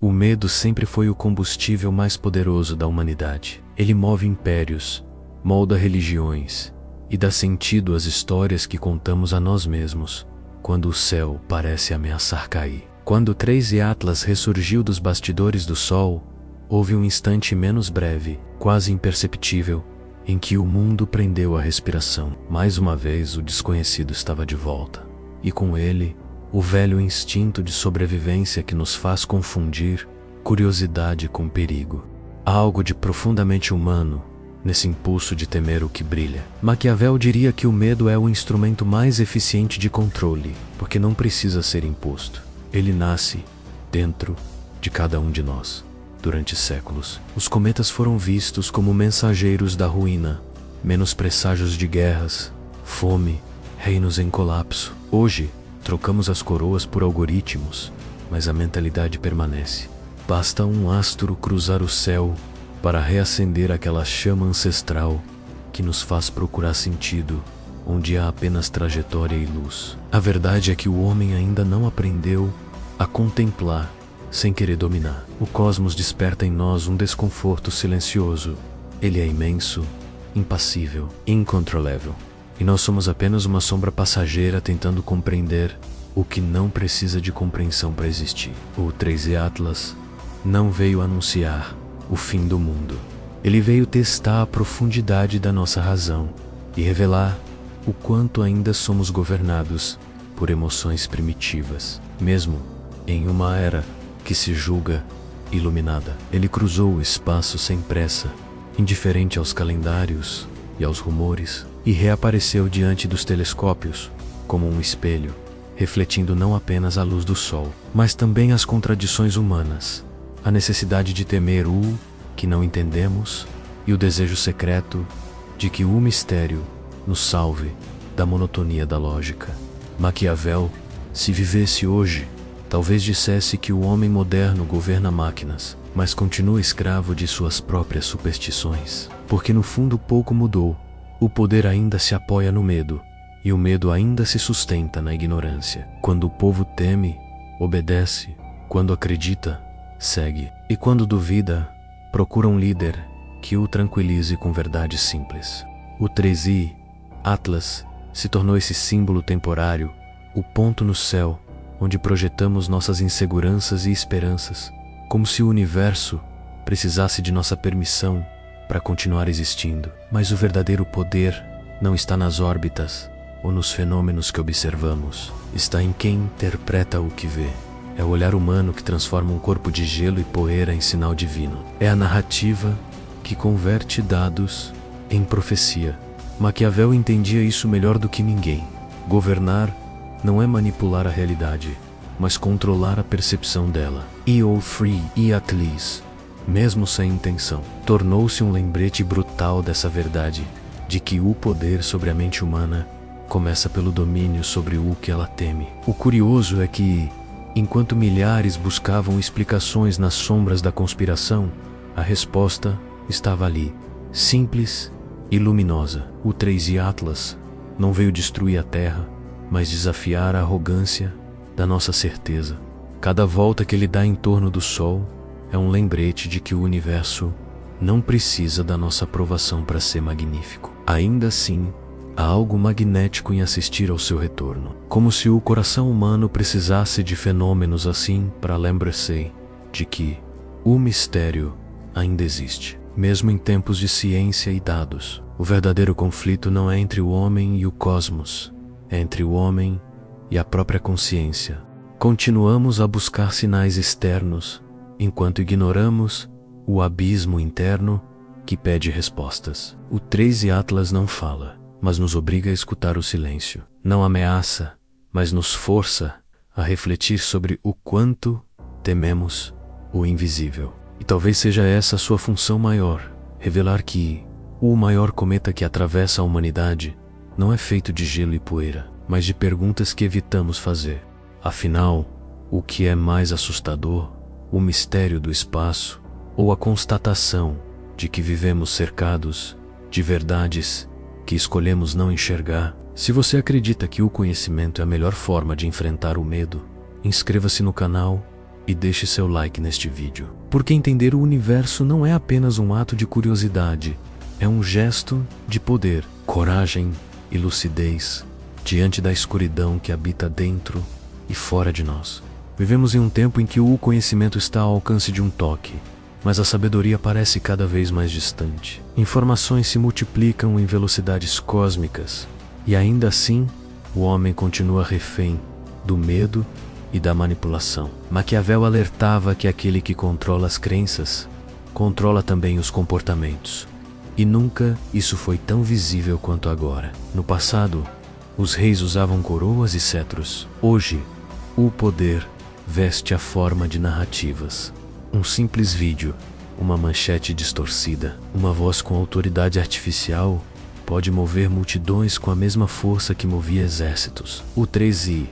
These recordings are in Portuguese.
O medo sempre foi o combustível mais poderoso da humanidade. Ele move impérios, molda religiões e dá sentido às histórias que contamos a nós mesmos quando o céu parece ameaçar cair. Quando 3 e Atlas ressurgiu dos bastidores do sol, houve um instante menos breve, quase imperceptível, em que o mundo prendeu a respiração. Mais uma vez o desconhecido estava de volta, e com ele, o velho instinto de sobrevivência que nos faz confundir curiosidade com perigo. Há algo de profundamente humano nesse impulso de temer o que brilha. Maquiavel diria que o medo é o instrumento mais eficiente de controle, porque não precisa ser imposto. Ele nasce dentro de cada um de nós. Durante séculos, os cometas foram vistos como mensageiros da ruína, menos presságios de guerras, fome, reinos em colapso. Hoje, trocamos as coroas por algoritmos, mas a mentalidade permanece. Basta um astro cruzar o céu para reacender aquela chama ancestral que nos faz procurar sentido onde há apenas trajetória e luz. A verdade é que o homem ainda não aprendeu a contemplar sem querer dominar. O cosmos desperta em nós um desconforto silencioso. Ele é imenso, impassível, incontrolável. E nós somos apenas uma sombra passageira tentando compreender o que não precisa de compreensão para existir. O 3 Atlas não veio anunciar o fim do mundo. Ele veio testar a profundidade da nossa razão e revelar o quanto ainda somos governados por emoções primitivas, mesmo em uma era que se julga iluminada. Ele cruzou o espaço sem pressa, indiferente aos calendários e aos rumores, e reapareceu diante dos telescópios como um espelho, refletindo não apenas a luz do sol, mas também as contradições humanas, a necessidade de temer o que não entendemos e o desejo secreto de que o mistério nos salve da monotonia da lógica. Maquiavel, se vivesse hoje, talvez dissesse que o homem moderno governa máquinas, mas continua escravo de suas próprias superstições. Porque no fundo pouco mudou. O poder ainda se apoia no medo, e o medo ainda se sustenta na ignorância. Quando o povo teme, obedece. Quando acredita, segue. E quando duvida, procura um líder que o tranquilize com verdades simples. O 3i, Atlas, se tornou esse símbolo temporário, o ponto no céu, onde projetamos nossas inseguranças e esperanças, como se o universo precisasse de nossa permissão para continuar existindo. Mas o verdadeiro poder não está nas órbitas ou nos fenômenos que observamos, está em quem interpreta o que vê. É o olhar humano que transforma um corpo de gelo e poeira em sinal divino. É a narrativa que converte dados em profecia. Maquiavel entendia isso melhor do que ninguém. Governar não é manipular a realidade, mas controlar a percepção dela. E Atlas, mesmo sem intenção, tornou-se um lembrete brutal dessa verdade, de que o poder sobre a mente humana começa pelo domínio sobre o que ela teme. O curioso é que, enquanto milhares buscavam explicações nas sombras da conspiração, a resposta estava ali, simples e luminosa. O 3 Atlas não veio destruir a Terra, mas desafiar a arrogância da nossa certeza. Cada volta que ele dá em torno do Sol é um lembrete de que o universo não precisa da nossa aprovação para ser magnífico. Ainda assim, há algo magnético em assistir ao seu retorno, como se o coração humano precisasse de fenômenos assim para lembrar-se de que o mistério ainda existe. Mesmo em tempos de ciência e dados, o verdadeiro conflito não é entre o homem e o cosmos, é entre o homem e a própria consciência. Continuamos a buscar sinais externos, enquanto ignoramos o abismo interno que pede respostas. O 3 Atlas não fala, mas nos obriga a escutar o silêncio. Não ameaça, mas nos força a refletir sobre o quanto tememos o invisível. E talvez seja essa a sua função maior, revelar que o maior cometa que atravessa a humanidade não é feito de gelo e poeira, mas de perguntas que evitamos fazer. Afinal, o que é mais assustador? O mistério do espaço ou a constatação de que vivemos cercados de verdades que escolhemos não enxergar? Se você acredita que o conhecimento é a melhor forma de enfrentar o medo, inscreva-se no canal e deixe seu like neste vídeo. Porque entender o universo não é apenas um ato de curiosidade, é um gesto de poder, coragem e lucidez diante da escuridão que habita dentro e fora de nós. Vivemos em um tempo em que o conhecimento está ao alcance de um toque, mas a sabedoria parece cada vez mais distante. Informações se multiplicam em velocidades cósmicas, e ainda assim, o homem continua refém do medo e da manipulação. Maquiavel alertava que aquele que controla as crenças, controla também os comportamentos. E nunca isso foi tão visível quanto agora. No passado, os reis usavam coroas e cetros. Hoje, o poder veste a forma de narrativas. Um simples vídeo, uma manchete distorcida, uma voz com autoridade artificial pode mover multidões com a mesma força que movia exércitos. O 3i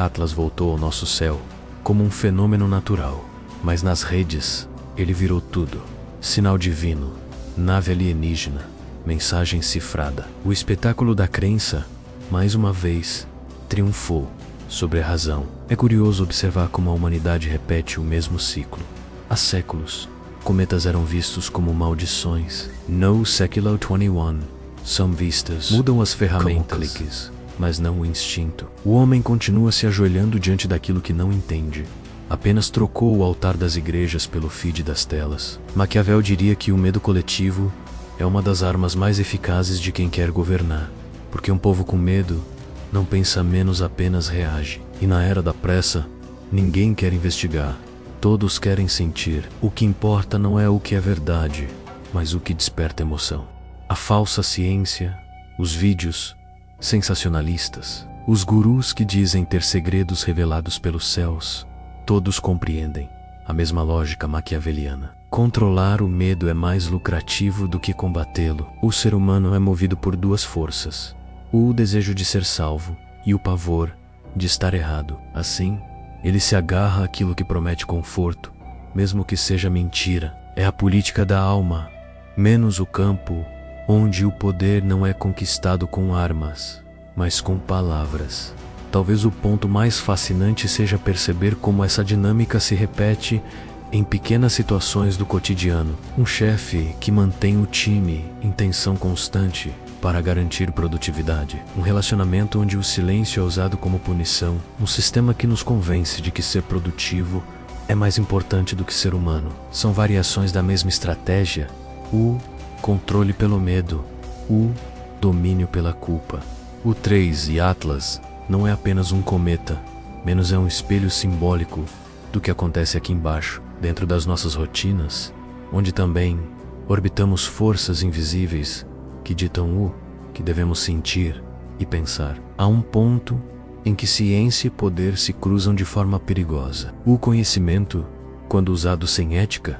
Atlas voltou ao nosso céu como um fenômeno natural, mas nas redes ele virou tudo: sinal divino, nave alienígena, mensagem cifrada. O espetáculo da crença, mais uma vez, triunfou sobre a razão. É curioso observar como a humanidade repete o mesmo ciclo. Há séculos, cometas eram vistos como maldições. No século 21, são vistas, mudam as ferramentas, como cliques, mas não o instinto. O homem continua se ajoelhando diante daquilo que não entende. Apenas trocou o altar das igrejas pelo feed das telas. Maquiavel diria que o medo coletivo é uma das armas mais eficazes de quem quer governar, porque um povo com medo não pensa menos, apenas reage. E na era da pressa, ninguém quer investigar, todos querem sentir. O que importa não é o que é verdade, mas o que desperta emoção. A falsa ciência, os vídeos sensacionalistas, os gurus que dizem ter segredos revelados pelos céus, todos compreendem a mesma lógica maquiaveliana. Controlar o medo é mais lucrativo do que combatê-lo. O ser humano é movido por duas forças: o desejo de ser salvo e o pavor de estar errado. Assim, ele se agarra àquilo que promete conforto, mesmo que seja mentira. É a política da alma, menos o campo onde o poder não é conquistado com armas, mas com palavras. Talvez o ponto mais fascinante seja perceber como essa dinâmica se repete em pequenas situações do cotidiano. Um chefe que mantém o time em tensão constante para garantir produtividade. Um relacionamento onde o silêncio é usado como punição. Um sistema que nos convence de que ser produtivo é mais importante do que ser humano. São variações da mesma estratégia: o controle pelo medo, o domínio pela culpa. O 3 e Atlas não é apenas um cometa, menos é um espelho simbólico do que acontece aqui embaixo, dentro das nossas rotinas, onde também orbitamos forças invisíveis que ditam o que devemos sentir e pensar. Há um ponto em que ciência e poder se cruzam de forma perigosa. O conhecimento, quando usado sem ética,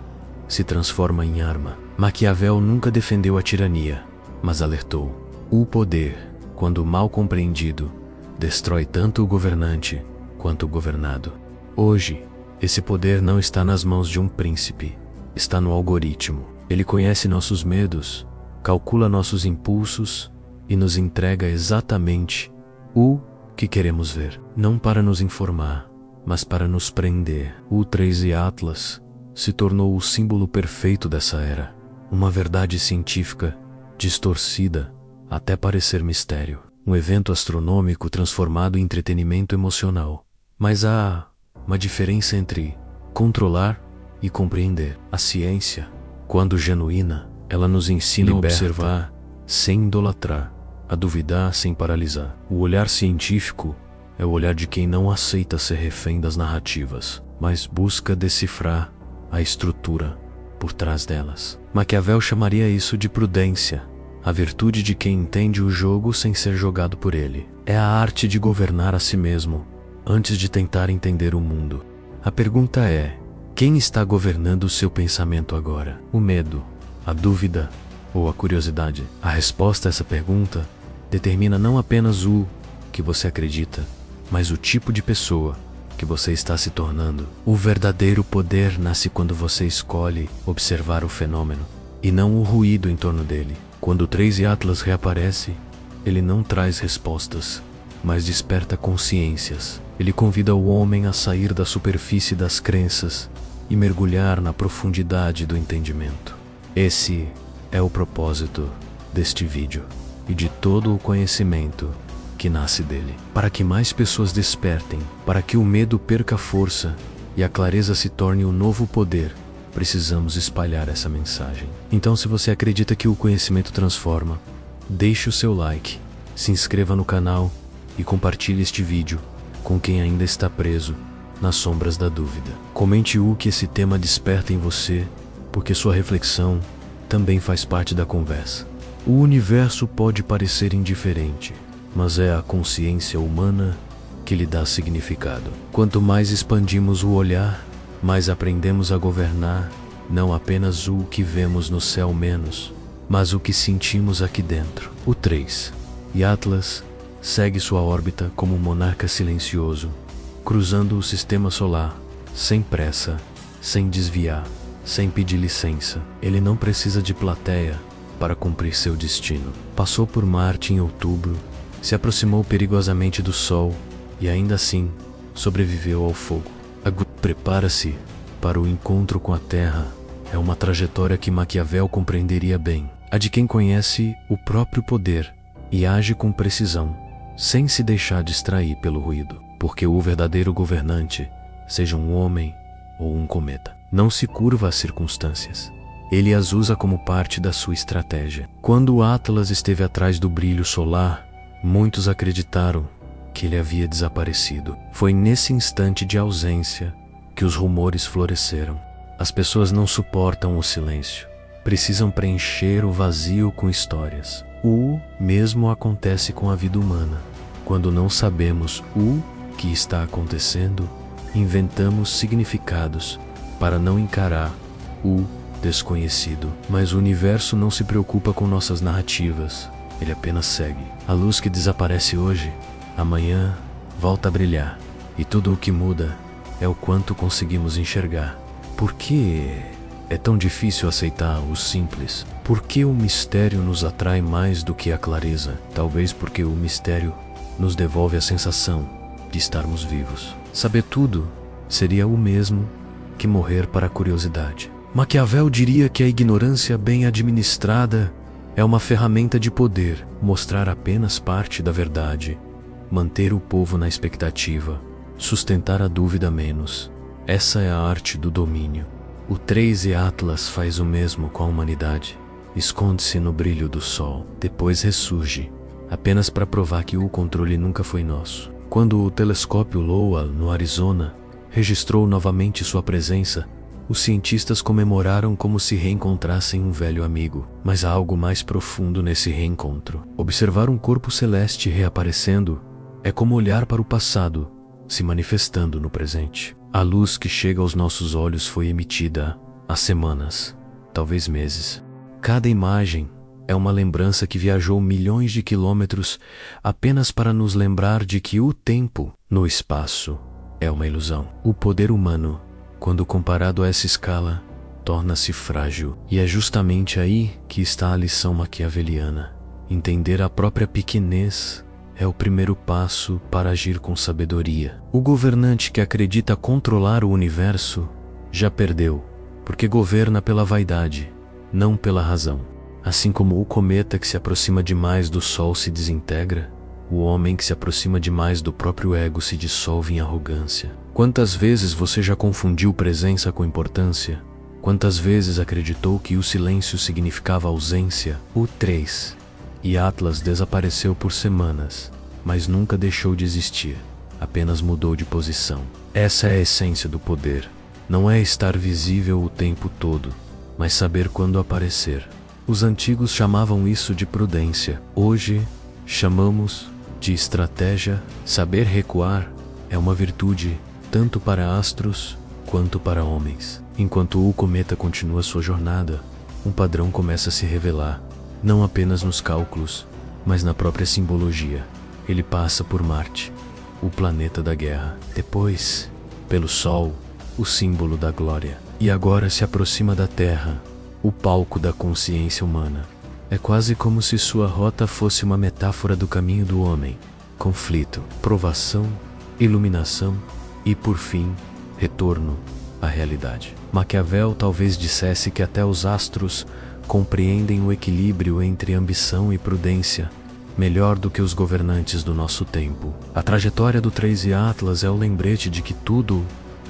se transforma em arma. Maquiavel nunca defendeu a tirania, mas alertou: o poder, quando mal compreendido, destrói tanto o governante quanto o governado. Hoje, esse poder não está nas mãos de um príncipe, está no algoritmo. Ele conhece nossos medos, calcula nossos impulsos e nos entrega exatamente o que queremos ver. Não para nos informar, mas para nos prender. O 3 e Atlas se tornou o símbolo perfeito dessa era. Uma verdade científica distorcida até parecer mistério. Um evento astronômico transformado em entretenimento emocional. Mas há uma diferença entre controlar e compreender. A ciência, quando genuína, ela nos ensina a observar sem idolatrar, a duvidar sem paralisar. O olhar científico é o olhar de quem não aceita ser refém das narrativas, mas busca decifrar a estrutura por trás delas. Maquiavel chamaria isso de prudência, a virtude de quem entende o jogo sem ser jogado por ele. É a arte de governar a si mesmo antes de tentar entender o mundo. A pergunta é: quem está governando o seu pensamento agora? O medo, a dúvida ou a curiosidade? A resposta a essa pergunta determina não apenas o que você acredita, mas o tipo de pessoa que você está se tornando. O verdadeiro poder nasce quando você escolhe observar o fenômeno e não o ruído em torno dele. Quando o 3 e Atlas reaparece, ele não traz respostas, mas desperta consciências. Ele convida o homem a sair da superfície das crenças e mergulhar na profundidade do entendimento. Esse é o propósito deste vídeo e de todo o conhecimento que nasce dele. Para que mais pessoas despertem, para que o medo perca força e a clareza se torne o novo poder, precisamos espalhar essa mensagem. Então, se você acredita que o conhecimento transforma, deixe o seu like, se inscreva no canal e compartilhe este vídeo com quem ainda está preso nas sombras da dúvida. Comente o que esse tema desperta em você, porque sua reflexão também faz parte da conversa. O universo pode parecer indiferente, mas é a consciência humana que lhe dá significado. Quanto mais expandimos o olhar, mais aprendemos a governar não apenas o que vemos no céu menos, mas o que sentimos aqui dentro. O 3. E Atlas segue sua órbita como um monarca silencioso, cruzando o sistema solar, sem pressa, sem desviar, sem pedir licença. Ele não precisa de plateia para cumprir seu destino. Passou por Marte em outubro, se aproximou perigosamente do Sol e ainda assim sobreviveu ao fogo. Prepara-se para o encontro com a Terra. É uma trajetória que Maquiavel compreenderia bem. A de quem conhece o próprio poder e age com precisão, sem se deixar distrair pelo ruído. Porque o verdadeiro governante, seja um homem ou um cometa, não se curva às circunstâncias. Ele as usa como parte da sua estratégia. Quando o Atlas esteve atrás do brilho solar, muitos acreditaram que ele havia desaparecido. Foi nesse instante de ausência que os rumores floresceram. As pessoas não suportam o silêncio. Precisam preencher o vazio com histórias. O mesmo acontece com a vida humana. Quando não sabemos o que está acontecendo, inventamos significados para não encarar o desconhecido. Mas o universo não se preocupa com nossas narrativas. Ele apenas segue. A luz que desaparece hoje, amanhã volta a brilhar. E tudo o que muda é o quanto conseguimos enxergar. Por que é tão difícil aceitar o simples? Por que o mistério nos atrai mais do que a clareza? Talvez porque o mistério nos devolve a sensação de estarmos vivos. Saber tudo seria o mesmo que morrer para a curiosidade. Maquiavel diria que a ignorância bem administrada é uma ferramenta de poder, mostrar apenas parte da verdade, manter o povo na expectativa, sustentar a dúvida menos. Essa é a arte do domínio. O 3 e Atlas faz o mesmo com a humanidade. Esconde-se no brilho do sol, depois ressurge, apenas para provar que o controle nunca foi nosso. Quando o telescópio Lowell, no Arizona, registrou novamente sua presença, os cientistas comemoraram como se reencontrassem um velho amigo. Mas há algo mais profundo nesse reencontro. Observar um corpo celeste reaparecendo é como olhar para o passado, se manifestando no presente. A luz que chega aos nossos olhos foi emitida há semanas, talvez meses. Cada imagem é uma lembrança que viajou milhões de quilômetros apenas para nos lembrar de que o tempo no espaço é uma ilusão. O poder humano, quando comparado a essa escala, torna-se frágil. E é justamente aí que está a lição maquiaveliana. Entender a própria pequenez é o primeiro passo para agir com sabedoria. O governante que acredita controlar o universo já perdeu, porque governa pela vaidade, não pela razão. Assim como o cometa que se aproxima demais do Sol se desintegra, o homem que se aproxima demais do próprio ego se dissolve em arrogância. Quantas vezes você já confundiu presença com importância? Quantas vezes acreditou que o silêncio significava ausência? O 3 e Atlas desapareceu por semanas, mas nunca deixou de existir, apenas mudou de posição. Essa é a essência do poder. Não é estar visível o tempo todo, mas saber quando aparecer. Os antigos chamavam isso de prudência. Hoje, chamamos de estratégia. Saber recuar é uma virtude, tanto para astros quanto para homens. Enquanto o cometa continua sua jornada, um padrão começa a se revelar. Não apenas nos cálculos, mas na própria simbologia. Ele passa por Marte, o planeta da guerra. Depois, pelo Sol, o símbolo da glória. E agora se aproxima da Terra, o palco da consciência humana. É quase como se sua rota fosse uma metáfora do caminho do homem. Conflito, provação iluminação e, por fim, retorno à realidade. Maquiavel talvez dissesse que até os astros compreendem o equilíbrio entre ambição e prudência melhor do que os governantes do nosso tempo. A trajetória do 13 Atlas é o lembrete de que tudo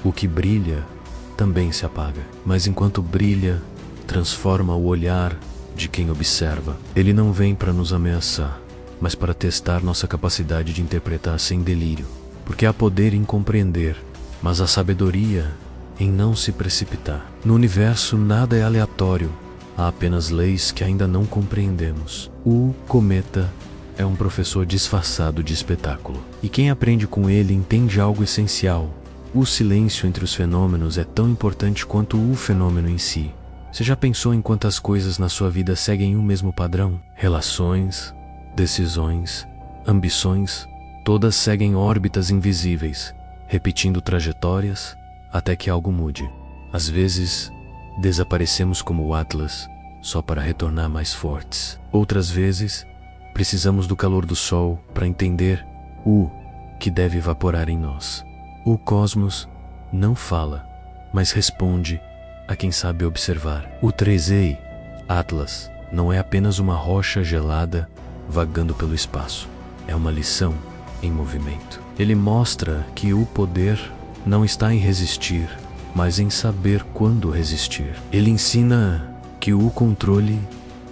o que brilha também se apaga, mas enquanto brilha, transforma o olhar de quem observa. Ele não vem para nos ameaçar, mas para testar nossa capacidade de interpretar sem delírio, porque há poder em compreender, mas há sabedoria em não se precipitar. No universo nada é aleatório, há apenas leis que ainda não compreendemos. O cometa é um professor disfarçado de espetáculo, e quem aprende com ele entende algo essencial. O silêncio entre os fenômenos é tão importante quanto o fenômeno em si. Você já pensou em quantas coisas na sua vida seguem o mesmo padrão? Relações, decisões, ambições, todas seguem órbitas invisíveis, repetindo trajetórias até que algo mude. Às vezes, desaparecemos como o Atlas, só para retornar mais fortes. Outras vezes, precisamos do calor do sol para entender o que deve evaporar em nós. O cosmos não fala, mas responde a quem sabe observar. O 13 Atlas não é apenas uma rocha gelada vagando pelo espaço. É uma lição em movimento. Ele mostra que o poder não está em resistir, mas em saber quando resistir. Ele ensina que o controle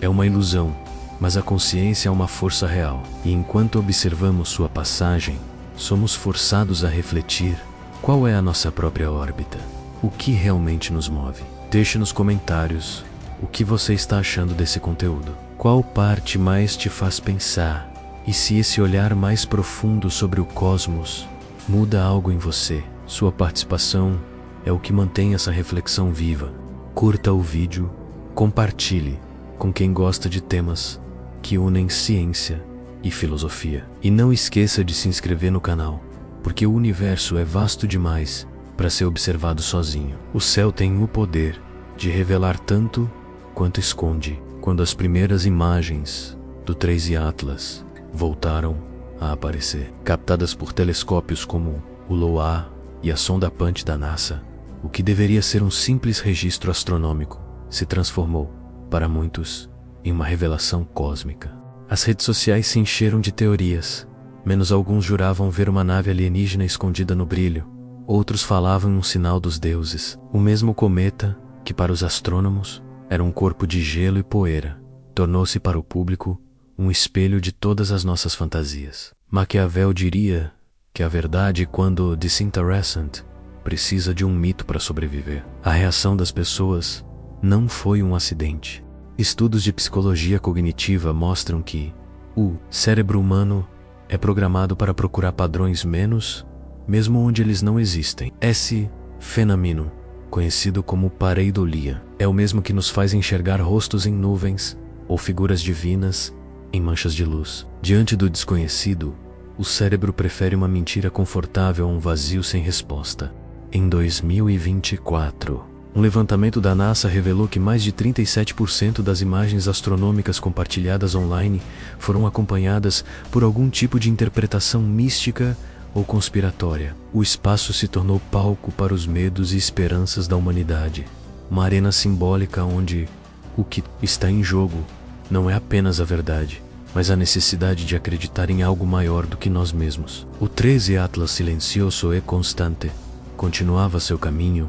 é uma ilusão, mas a consciência é uma força real. E enquanto observamos sua passagem, somos forçados a refletir qual é a nossa própria órbita, o que realmente nos move. Deixe nos comentários o que você está achando desse conteúdo. Qual parte mais te faz pensar? E se esse olhar mais profundo sobre o cosmos muda algo em você? Sua participação é o que mantém essa reflexão viva. Curta o vídeo, compartilhe com quem gosta de temas que unem ciência e filosofia. E não esqueça de se inscrever no canal, porque o universo é vasto demais para ser observado sozinho. O céu tem o poder de revelar tanto quanto esconde. Quando as primeiras imagens do 13 Atlas voltaram a aparecer, captadas por telescópios como o LOA e a sonda Punch da NASA, o que deveria ser um simples registro astronômico se transformou, para muitos, em uma revelação cósmica. As redes sociais se encheram de teorias. Menos alguns juravam ver uma nave alienígena escondida no brilho. Outros falavam em um sinal dos deuses. O mesmo cometa, que para os astrônomos era um corpo de gelo e poeira, tornou-se para o público um espelho de todas as nossas fantasias. Maquiavel diria que a verdade, quando disinteressant, precisa de um mito para sobreviver. A reação das pessoas não foi um acidente. Estudos de psicologia cognitiva mostram que o cérebro humano é programado para procurar padrões mesmo onde eles não existem. Esse fenômeno, conhecido como pareidolia, é o mesmo que nos faz enxergar rostos em nuvens ou figuras divinas em manchas de luz. Diante do desconhecido, o cérebro prefere uma mentira confortável a um vazio sem resposta. Em 2024, um levantamento da NASA revelou que mais de 37% das imagens astronômicas compartilhadas online foram acompanhadas por algum tipo de interpretação mística ou conspiratória. O espaço se tornou palco para os medos e esperanças da humanidade, uma arena simbólica onde o que está em jogo não é apenas a verdade, mas a necessidade de acreditar em algo maior do que nós mesmos. O 13 Atlas silencioso e constante continuava seu caminho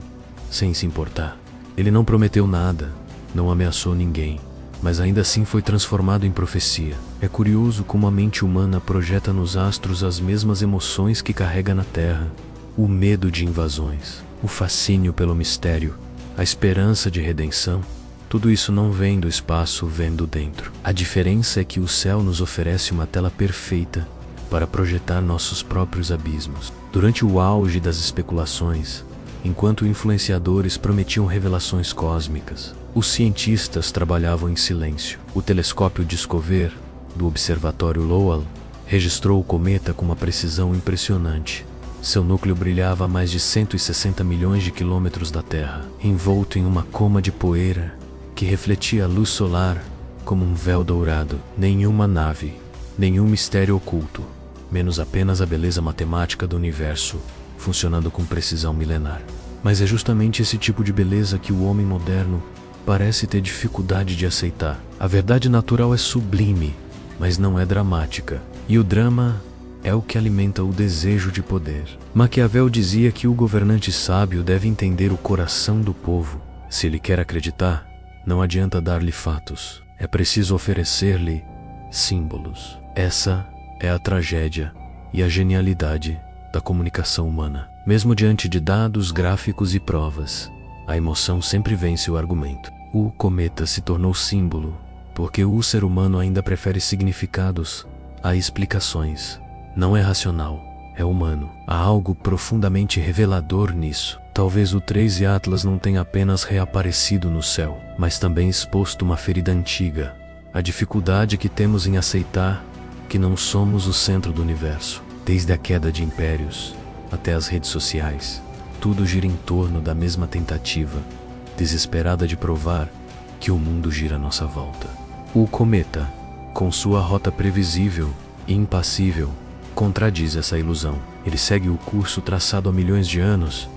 sem se importar. Ele não prometeu nada, não ameaçou ninguém, mas ainda assim foi transformado em profecia. É curioso como a mente humana projeta nos astros as mesmas emoções que carrega na Terra: o medo de invasões, o fascínio pelo mistério, a esperança de redenção. Tudo isso não vem do espaço, vem do dentro. A diferença é que o céu nos oferece uma tela perfeita para projetar nossos próprios abismos. Durante o auge das especulações, enquanto influenciadores prometiam revelações cósmicas, os cientistas trabalhavam em silêncio. O telescópio Discover, do observatório Lowell, registrou o cometa com uma precisão impressionante. Seu núcleo brilhava a mais de 160 milhões de quilômetros da Terra, envolto em uma coma de poeira que refletia a luz solar como um véu dourado. Nenhuma nave, nenhum mistério oculto menos apenas a beleza matemática do universo, funcionando com precisão milenar. Mas é justamente esse tipo de beleza que o homem moderno parece ter dificuldade de aceitar. A verdade natural é sublime, mas não é dramática. E o drama é o que alimenta o desejo de poder. Maquiavel dizia que o governante sábio deve entender o coração do povo. Se ele quer acreditar, não adianta dar-lhe fatos. É preciso oferecer-lhe símbolos. Essa é a tragédia e a genialidade da comunicação humana. Mesmo diante de dados, gráficos e provas, a emoção sempre vence o argumento. O cometa se tornou símbolo porque o ser humano ainda prefere significados a explicações. Não é racional, é humano. Há algo profundamente revelador nisso. Talvez o 3 e Atlas não tenha apenas reaparecido no céu, mas também exposto uma ferida antiga, a dificuldade que temos em aceitar que não somos o centro do universo. Desde a queda de impérios até as redes sociais, tudo gira em torno da mesma tentativa desesperada de provar que o mundo gira à nossa volta. O cometa, com sua rota previsível e impassível, contradiz essa ilusão. Ele segue o curso traçado há milhões de anos,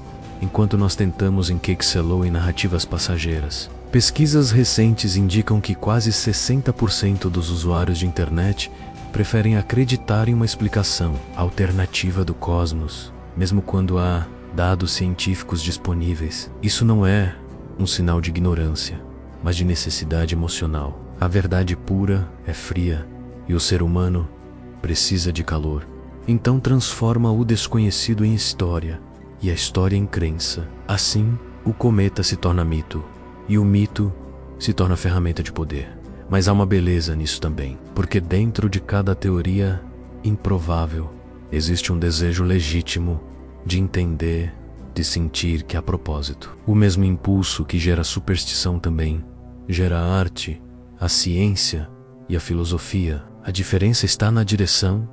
enquanto nós tentamos encaixá-lo em narrativas passageiras. Pesquisas recentes indicam que quase 60% dos usuários de internet preferem acreditar em uma explicação alternativa do cosmos, mesmo quando há dados científicos disponíveis. Isso não é um sinal de ignorância, mas de necessidade emocional. A verdade pura é fria e o ser humano precisa de calor. Então transforma o desconhecido em história e a história em crença. Assim, o cometa se torna mito e o mito se torna ferramenta de poder. Mas há uma beleza nisso também, porque dentro de cada teoria improvável existe um desejo legítimo de entender, de sentir que há propósito. O mesmo impulso que gera superstição também gera a arte, a ciência e a filosofia. A diferença está na direção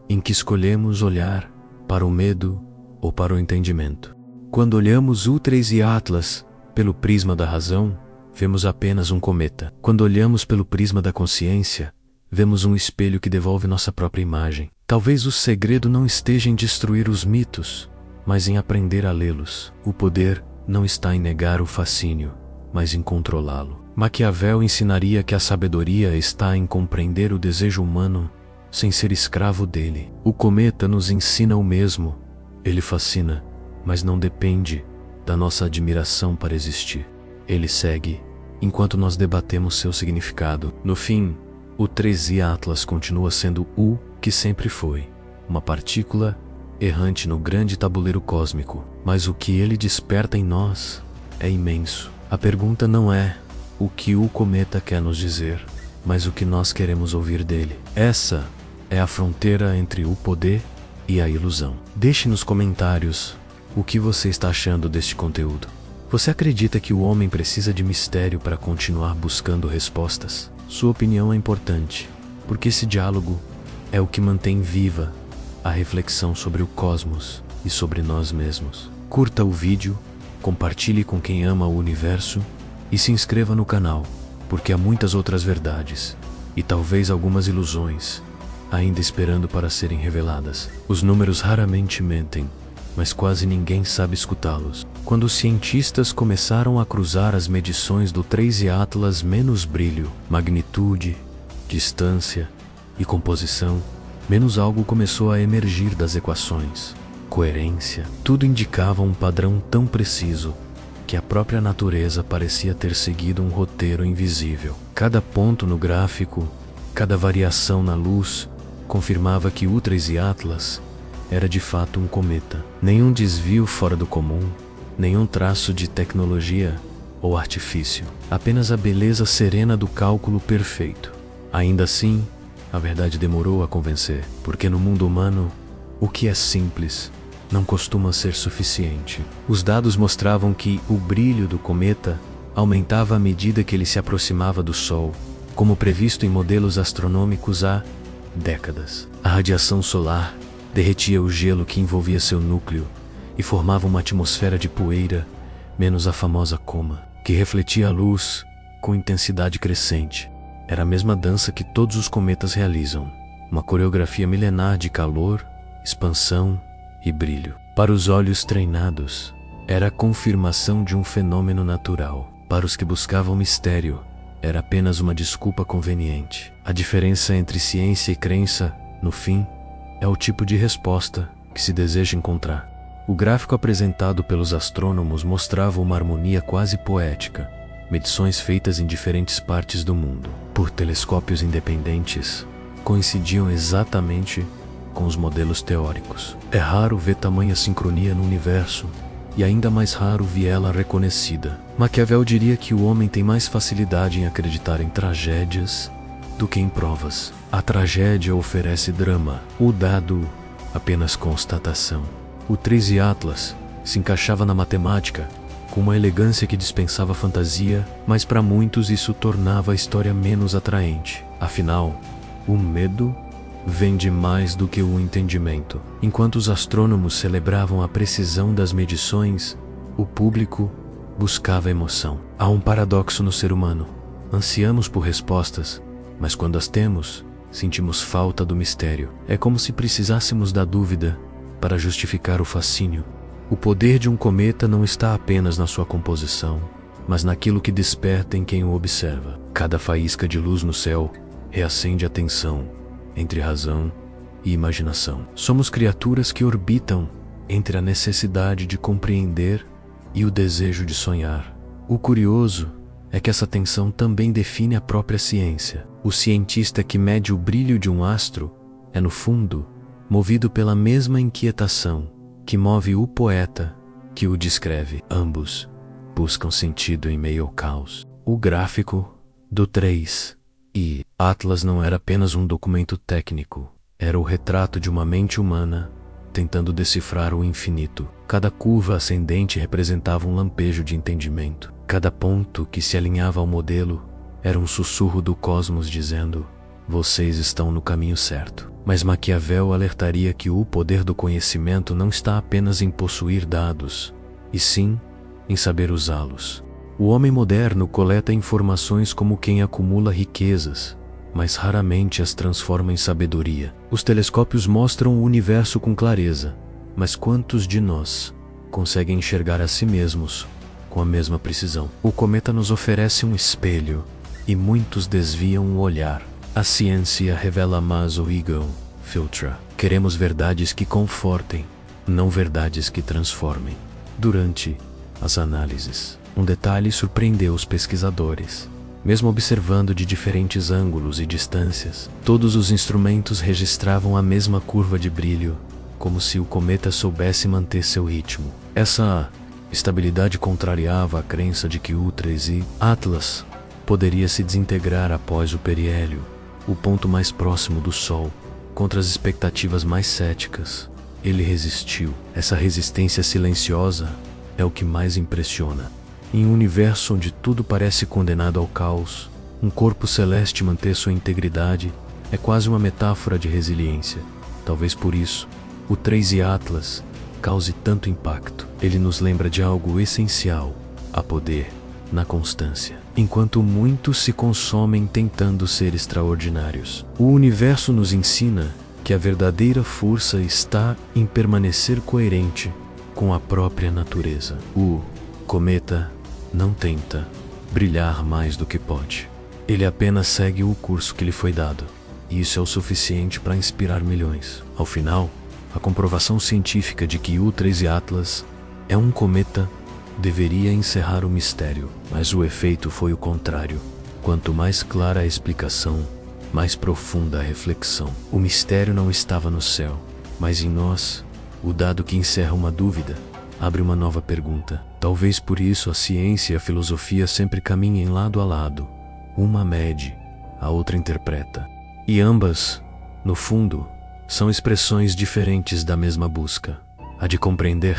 em que escolhemos olhar, para o medo ou para o entendimento. Quando olhamos U3 e Atlas pelo prisma da razão, vemos apenas um cometa. Quando olhamos pelo prisma da consciência, vemos um espelho que devolve nossa própria imagem. Talvez o segredo não esteja em destruir os mitos, mas em aprender a lê-los. O poder não está em negar o fascínio, mas em controlá-lo. Maquiavel ensinaria que a sabedoria está em compreender o desejo humano sem ser escravo dele. O cometa nos ensina o mesmo. Ele fascina, mas não depende da nossa admiração para existir. Ele segue, enquanto nós debatemos seu significado. No fim, o 3i Atlas continua sendo o que sempre foi, uma partícula errante no grande tabuleiro cósmico. Mas o que ele desperta em nós é imenso. A pergunta não é o que o cometa quer nos dizer, mas o que nós queremos ouvir dele. Essa é a fronteira entre o poder e a ilusão. Deixe nos comentários o que você está achando deste conteúdo. Você acredita que o homem precisa de mistério para continuar buscando respostas? Sua opinião é importante, porque esse diálogo é o que mantém viva a reflexão sobre o cosmos e sobre nós mesmos. Curta o vídeo, compartilhe com quem ama o universo e se inscreva no canal, porque há muitas outras verdades e talvez algumas ilusões ainda esperando para serem reveladas. Os números raramente mentem, mas quase ninguém sabe escutá-los. Quando os cientistas começaram a cruzar as medições do 3i Atlas menos brilho, magnitude, distância e composição, menos algo começou a emergir das equações. Coerência. Tudo indicava um padrão tão preciso que a própria natureza parecia ter seguido um roteiro invisível. Cada ponto no gráfico, cada variação na luz, confirmava que o 3i Atlas era de fato um cometa. Nenhum desvio fora do comum, nenhum traço de tecnologia ou artifício. Apenas a beleza serena do cálculo perfeito. Ainda assim, a verdade demorou a convencer, porque no mundo humano, o que é simples não costuma ser suficiente. Os dados mostravam que o brilho do cometa aumentava à medida que ele se aproximava do Sol, como previsto em modelos astronômicos há décadas. A radiação solar derretia o gelo que envolvia seu núcleo e formava uma atmosfera de poeira, menos a famosa coma, que refletia a luz com intensidade crescente. Era a mesma dança que todos os cometas realizam, uma coreografia milenar de calor, expansão e brilho. Para os olhos treinados, era a confirmação de um fenômeno natural. Para os que buscavam mistério, era apenas uma desculpa conveniente. A diferença entre ciência e crença, no fim, é o tipo de resposta que se deseja encontrar. O gráfico apresentado pelos astrônomos mostrava uma harmonia quase poética, medições feitas em diferentes partes do mundo, por telescópios independentes, coincidiam exatamente com os modelos teóricos. É raro ver tamanha sincronia no universo, e ainda mais raro vi-la reconhecida. Maquiavel diria que o homem tem mais facilidade em acreditar em tragédias do que em provas. A tragédia oferece drama, o dado apenas constatação. O Trize Atlas se encaixava na matemática com uma elegância que dispensava fantasia, mas para muitos isso tornava a história menos atraente. Afinal, o medo vende mais do que o entendimento. Enquanto os astrônomos celebravam a precisão das medições, o público buscava emoção. Há um paradoxo no ser humano. Ansiamos por respostas, mas quando as temos, sentimos falta do mistério. É como se precisássemos da dúvida para justificar o fascínio. O poder de um cometa não está apenas na sua composição, mas naquilo que desperta em quem o observa. Cada faísca de luz no céu reacende a tensão entre razão e imaginação. Somos criaturas que orbitam entre a necessidade de compreender e o desejo de sonhar. O curioso é que essa tensão também define a própria ciência. O cientista que mede o brilho de um astro é, no fundo, movido pela mesma inquietação que move o poeta que o descreve. Ambos buscam sentido em meio ao caos. O gráfico do 3 e Atlas não era apenas um documento técnico, era o retrato de uma mente humana tentando decifrar o infinito. Cada curva ascendente representava um lampejo de entendimento. Cada ponto que se alinhava ao modelo era um sussurro do cosmos dizendo: vocês estão no caminho certo. Mas Maquiavel alertaria que o poder do conhecimento não está apenas em possuir dados, e sim em saber usá-los. O homem moderno coleta informações como quem acumula riquezas, mas raramente as transforma em sabedoria. Os telescópios mostram o universo com clareza, mas quantos de nós conseguem enxergar a si mesmos com a mesma precisão? O cometa nos oferece um espelho, e muitos desviam o olhar. A ciência revela mais o ego, filtra. Queremos verdades que confortem, não verdades que transformem. Durante as análises, um detalhe surpreendeu os pesquisadores. Mesmo observando de diferentes ângulos e distâncias, todos os instrumentos registravam a mesma curva de brilho, como se o cometa soubesse manter seu ritmo. Essa estabilidade contrariava a crença de que o Trize Atlas poderia se desintegrar após o periélio, o ponto mais próximo do Sol. Contra as expectativas mais céticas, ele resistiu. Essa resistência silenciosa é o que mais impressiona. Em um universo onde tudo parece condenado ao caos, um corpo celeste manter sua integridade é quase uma metáfora de resiliência. Talvez por isso, o Trize Atlas cause tanto impacto. Ele nos lembra de algo essencial: há poder na constância. Enquanto muitos se consomem tentando ser extraordinários, o universo nos ensina que a verdadeira força está em permanecer coerente com a própria natureza. O cometa não tenta brilhar mais do que pode. Ele apenas segue o curso que lhe foi dado, e isso é o suficiente para inspirar milhões. Ao final, a comprovação científica de que o Trize Atlas é um cometa deveria encerrar o mistério, mas o efeito foi o contrário. Quanto mais clara a explicação, mais profunda a reflexão. O mistério não estava no céu, mas em nós. O dado que encerra uma dúvida abre uma nova pergunta. Talvez por isso a ciência e a filosofia sempre caminhem lado a lado. Uma mede, a outra interpreta. E ambas, no fundo, são expressões diferentes da mesma busca, a de compreender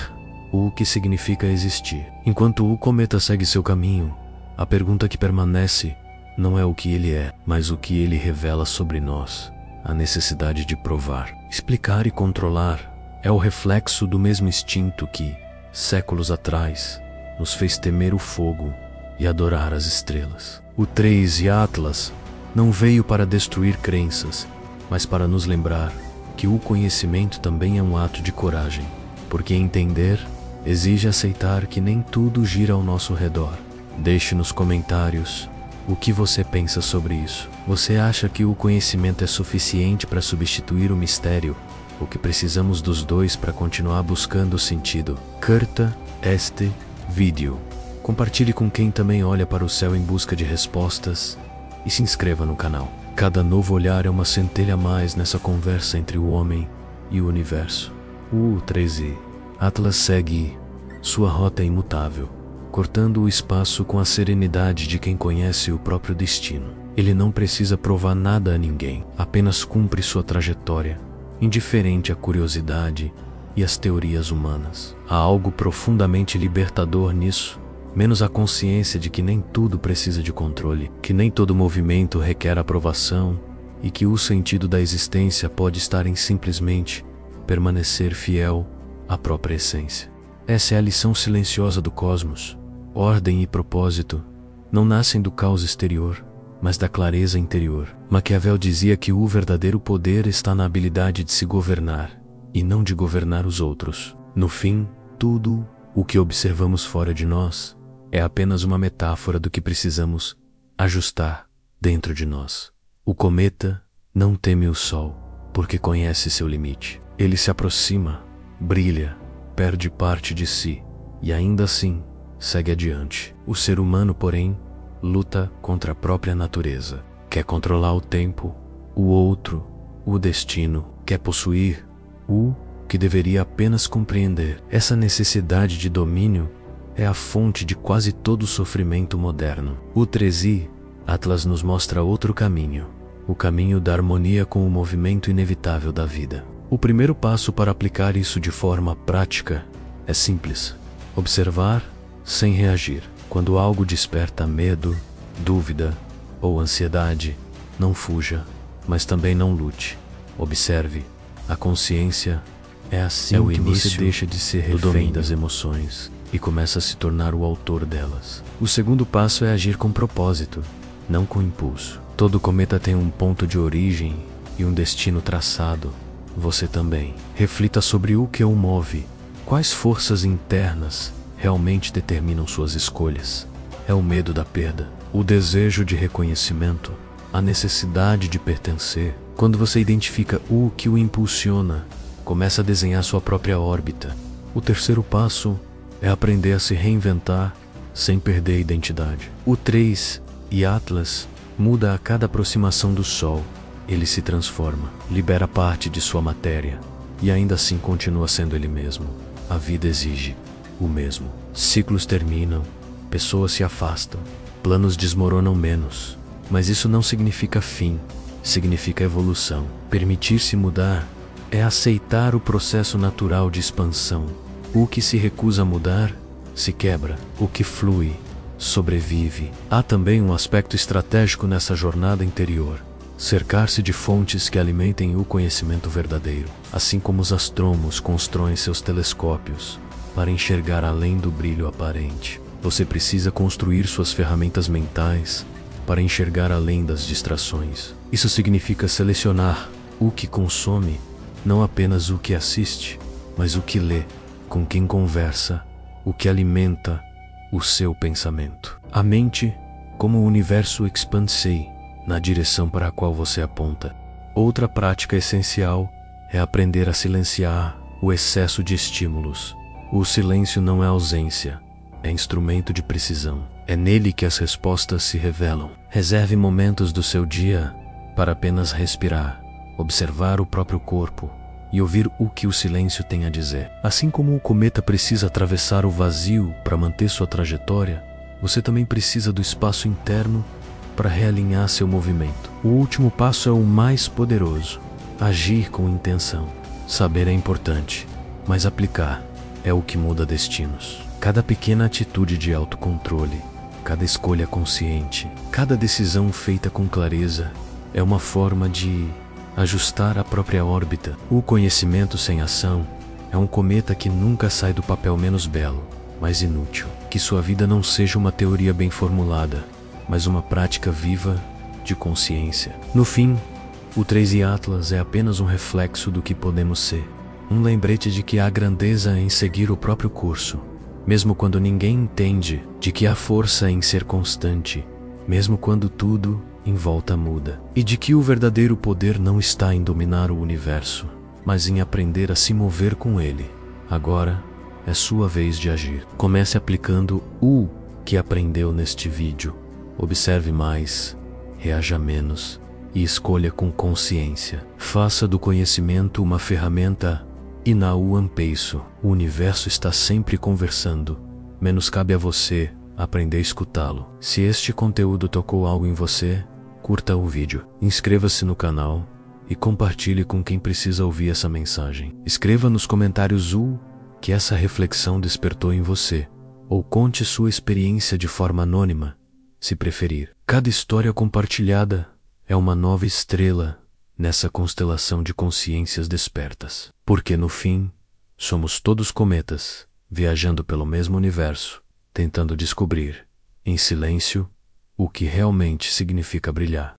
o que significa existir. Enquanto o cometa segue seu caminho, a pergunta que permanece não é o que ele é, mas o que ele revela sobre nós. A necessidade de provar, explicar e controlar é o reflexo do mesmo instinto que, séculos atrás, nos fez temer o fogo e adorar as estrelas. O Trize Atlas não veio para destruir crenças, mas para nos lembrar que o conhecimento também é um ato de coragem, porque entender exige aceitar que nem tudo gira ao nosso redor. Deixe nos comentários o que você pensa sobre isso. Você acha que o conhecimento é suficiente para substituir o mistério? Ou que precisamos dos dois para continuar buscando o sentido? Curta este vídeo, compartilhe com quem também olha para o céu em busca de respostas e se inscreva no canal. Cada novo olhar é uma centelha a mais nessa conversa entre o homem e o universo. O 13. Atlas segue sua rota imutável, cortando o espaço com a serenidade de quem conhece o próprio destino. Ele não precisa provar nada a ninguém, apenas cumpre sua trajetória, indiferente à curiosidade e às teorias humanas. Há algo profundamente libertador nisso, menos a consciência de que nem tudo precisa de controle, que nem todo movimento requer aprovação e que o sentido da existência pode estar em simplesmente permanecer fiel à própria essência. Essa é a lição silenciosa do cosmos. Ordem e propósito não nascem do caos exterior, mas da clareza interior. Maquiavel dizia que o verdadeiro poder está na habilidade de se governar, e não de governar os outros. No fim, tudo o que observamos fora de nós é apenas uma metáfora do que precisamos ajustar dentro de nós. O cometa não teme o sol, porque conhece seu limite. Ele se aproxima, brilha, perde parte de si, e ainda assim segue adiante. O ser humano, porém, luta contra a própria natureza. Quer controlar o tempo, o outro, o destino. Quer possuir o que deveria apenas compreender. Essa necessidade de domínio é a fonte de quase todo o sofrimento moderno. O 13. Atlas nos mostra outro caminho, o caminho da harmonia com o movimento inevitável da vida. O primeiro passo para aplicar isso de forma prática é simples: observar sem reagir. Quando algo desperta medo, dúvida ou ansiedade, não fuja, mas também não lute. Observe. A consciência é assim que você deixa de ser refém das emoções e começa a se tornar o autor delas. O segundo passo é agir com propósito, não com impulso. Todo cometa tem um ponto de origem e um destino traçado. Você também. Reflita sobre o que o move. Quais forças internas realmente determinam suas escolhas? É o medo da perda, o desejo de reconhecimento, a necessidade de pertencer. Quando você identifica o que o impulsiona, começa a desenhar sua própria órbita. O terceiro passo é aprender a se reinventar sem perder a identidade. O 3 e Atlas muda a cada aproximação do Sol. Ele se transforma, libera parte de sua matéria e ainda assim continua sendo ele mesmo. A vida exige o mesmo. Ciclos terminam, pessoas se afastam, planos desmoronam menos, mas isso não significa fim, significa evolução. Permitir-se mudar é aceitar o processo natural de expansão. O que se recusa a mudar se quebra, o que flui sobrevive. Há também um aspecto estratégico nessa jornada interior: cercar-se de fontes que alimentem o conhecimento verdadeiro. Assim como os astrônomos constroem seus telescópios para enxergar além do brilho aparente, você precisa construir suas ferramentas mentais para enxergar além das distrações. Isso significa selecionar o que consome, não apenas o que assiste, mas o que lê, com quem conversa, o que alimenta o seu pensamento. A mente, como o universo, expande-se na direção para a qual você aponta. Outra prática essencial é aprender a silenciar o excesso de estímulos. O silêncio não é ausência, é instrumento de precisão. É nele que as respostas se revelam. Reserve momentos do seu dia para apenas respirar, observar o próprio corpo e ouvir o que o silêncio tem a dizer. Assim como o cometa precisa atravessar o vazio para manter sua trajetória, você também precisa do espaço interno para realinhar seu movimento. O último passo é o mais poderoso: agir com intenção. Saber é importante, mas aplicar é o que muda destinos. Cada pequena atitude de autocontrole, cada escolha consciente, cada decisão feita com clareza é uma forma de ajustar a própria órbita. O conhecimento sem ação é um cometa que nunca sai do papel menos belo, mais inútil. Que sua vida não seja uma teoria bem formulada, mas uma prática viva de consciência. No fim, O 3 e Atlas é apenas um reflexo do que podemos ser. Um lembrete de que há grandeza em seguir o próprio curso, mesmo quando ninguém entende, de que há força em ser constante, mesmo quando tudo em volta muda, e de que o verdadeiro poder não está em dominar o universo, mas em aprender a se mover com ele. Agora é sua vez de agir. Comece aplicando o que aprendeu neste vídeo. Observe mais, reaja menos e escolha com consciência. Faça do conhecimento uma ferramenta e na One Piece o universo está sempre conversando, menos cabe a você aprender a escutá-lo. Se este conteúdo tocou algo em você, curta o vídeo, inscreva-se no canal e compartilhe com quem precisa ouvir essa mensagem. Escreva nos comentários o que essa reflexão despertou em você, ou conte sua experiência de forma anônima, se preferir. Cada história compartilhada é uma nova estrela nessa constelação de consciências despertas. Porque no fim, somos todos cometas, viajando pelo mesmo universo, tentando descobrir, em silêncio, o que realmente significa brilhar.